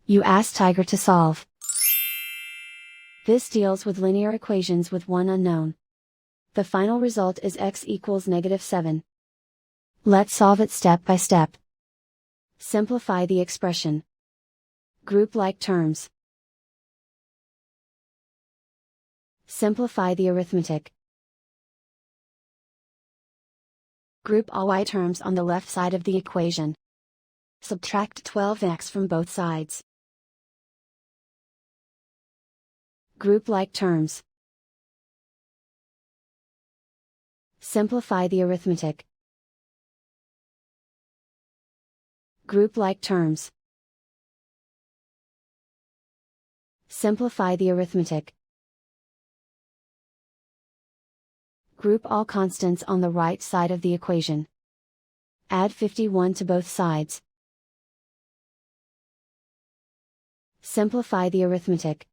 You ask Tiger to solve. This deals with linear equations with one unknown. The final result is x equals -7. Let's solve it step by step. Simplify the expression. Group like terms. Simplify the arithmetic. Group all y terms on the left side of the equation. Subtract 12x from both sides. Group like terms. Simplify the arithmetic. Group like terms. Simplify the arithmetic. Group all constants on the right side of the equation. Add 51 to both sides. Simplify the arithmetic.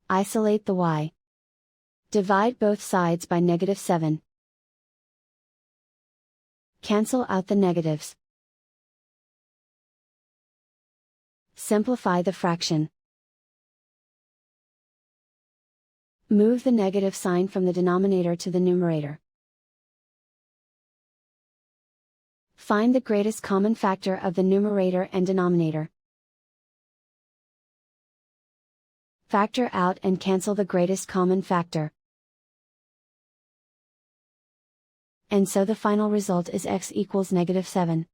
Isolate the y. Divide both sides by -7. Cancel out the negatives. Simplify the fraction. Move the negative sign from the denominator to the numerator. Find the greatest common factor of the numerator and denominator. Factor out and cancel the greatest common factor. And so the final result is x equals -7.